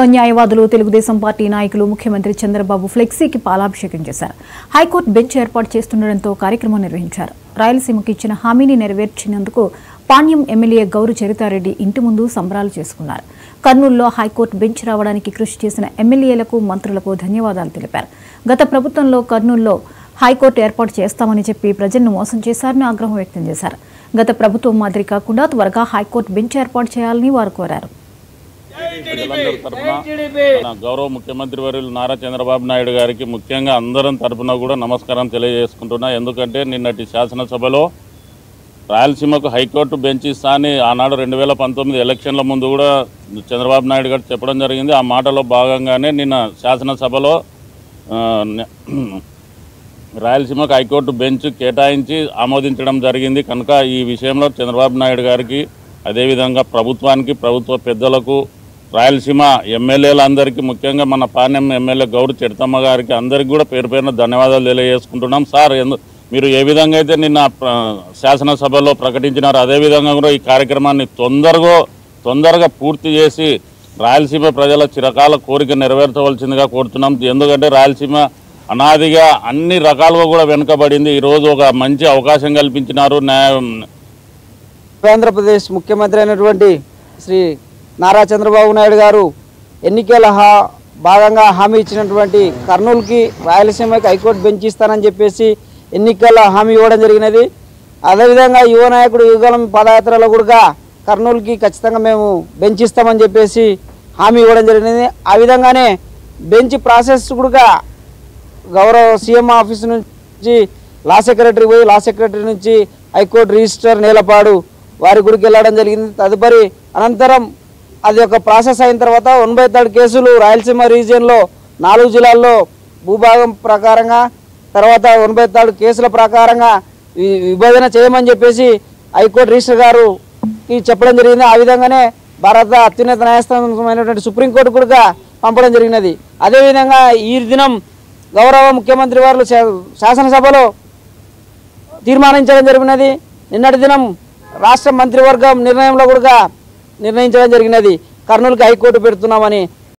న్యాయవాదులు తెలుగుదేశం పార్టీ నాయకులు ముఖ్యమంత్రి చంద్రబాబు ఫ్లెక్సీకి పాలాభిషేకం చేశారు. హైకోర్టు బెంచ్ ఏర్పాటు చేస్తుండటంతో కార్యక్రమం నిర్వహించారు. రాయలసీమకు ఇచ్చిన హామీని నెరవేర్చినందుకు పాణ్యం ఎమ్మెల్యే గౌరు చరితారెడ్డి ఇంటి ముందు సంబరాలు చేసుకున్నారు. కర్నూలులో హైకోర్టు బెంచ్ రావడానికి కృషి చేసిన ఎమ్మెల్యేలకు మంత్రులకు ధన్యవాదాలు తెలిపారు. గత ప్రభుత్వంలో కర్నూలులో హైకోర్టు ఏర్పాటు చేస్తామని చెప్పి ప్రజలను మోసం చేశారని ఆగ్రహం వ్యక్తం చేశారు. గత ప్రభుత్వం మాదిరి కాకుండా త్వరగా హైకోర్టు బెంచ్ ఏర్పాటు చేయాలని వారు కోరారు. గౌరవ ముఖ్యమంత్రి వర్యులు నారా చంద్రబాబు నాయుడు గారికి ముఖ్యంగా అందరం తరపున కూడా నమస్కారం తెలియజేసుకుంటున్నా. ఎందుకంటే నిన్నటి శాసనసభలో రాయలసీమకు హైకోర్టు బెంచ్ ఇస్తా అని ఆనాడు 2019 ఎలక్షన్ల ముందు కూడా చంద్రబాబు నాయుడు గారు చెప్పడం జరిగింది. ఆ మాటలో భాగంగానే నిన్న శాసనసభలో రాయలసీమకు హైకోర్టు బెంచ్ కేటాయించి ఆమోదించడం జరిగింది. కనుక ఈ విషయంలో చంద్రబాబు నాయుడు గారికి, అదేవిధంగా ప్రభుత్వానికి, ప్రభుత్వ పెద్దలకు, రాయలసీమ ఎమ్మెల్యేలందరికీ, ముఖ్యంగా మన పాణ్యం ఎమ్మెల్యే గౌరు చరితమ్మ గారికి అందరికీ కూడా పేరు పేరున ధన్యవాదాలు తెలియజేసుకుంటున్నాం. సార్, మీరు ఏ విధంగా అయితే నిన్న శాసనసభలో ప్రకటించినారో అదేవిధంగా కూడా ఈ కార్యక్రమాన్ని తొందరగా పూర్తి చేసి రాయలసీమ ప్రజల చిరకాల కోరిక నెరవేర్చవలసిందిగా కోరుతున్నాం. ఎందుకంటే రాయలసీమ అనాదిగా అన్ని రకాలుగా కూడా వెనుకబడింది. ఈరోజు ఒక మంచి అవకాశం కల్పించినారు. ఆంధ్రప్రదేశ్ ముఖ్యమంత్రి అయినటువంటి శ్రీ నారా చంద్రబాబు నాయుడు గారు ఎన్నికల భాగంగా హామీ ఇచ్చినటువంటి కర్నూలుకి రాయలసీమకి హైకోర్టు బెంచ్ ఇస్తానని చెప్పేసి ఎన్నికల హామీ ఇవ్వడం జరిగినది. అదేవిధంగా యువ నాయకుడు యువగలం పాదయాత్రలో కూడా కర్నూలుకి ఖచ్చితంగా మేము బెంచ్ ఇస్తామని చెప్పేసి హామీ ఇవ్వడం జరిగినది. ఆ విధంగానే బెంచ్ ప్రాసెస్ కూడా గౌరవ సీఎం ఆఫీస్ నుంచి లా సెక్రటరీ పోయి, లా సెక్రటరీ నుంచి హైకోర్టు రిజిస్టర్ నేలపాడు వారి గుడికి వెళ్ళడం జరిగింది. తదుపరి అనంతరం అది ఒక ప్రాసెస్ అయిన తర్వాత 83 కేసులు రాయలసీమ రీజియన్లో 4 జిల్లాల్లో భూభాగం ప్రకారంగా, తర్వాత 83 కేసుల ప్రకారంగా విభజన చేయమని చెప్పేసి హైకోర్టు రిజిస్టర్ గారుకి చెప్పడం జరిగింది. ఆ విధంగానే భారత అత్యున్నత న్యాయస్థానమైనటువంటి సుప్రీంకోర్టు కూడా పంపడం జరిగినది. అదేవిధంగా ఈ దినం గౌరవ ముఖ్యమంత్రి వారు శాసనసభలో తీర్మానించడం జరిగినది. నిన్నటి దినం రాష్ట్ర మంత్రివర్గం నిర్ణయంలో కూడా నిర్ణయించడం జరిగినది. కర్నూలుకి హైకోర్టు పెడుతున్నామని.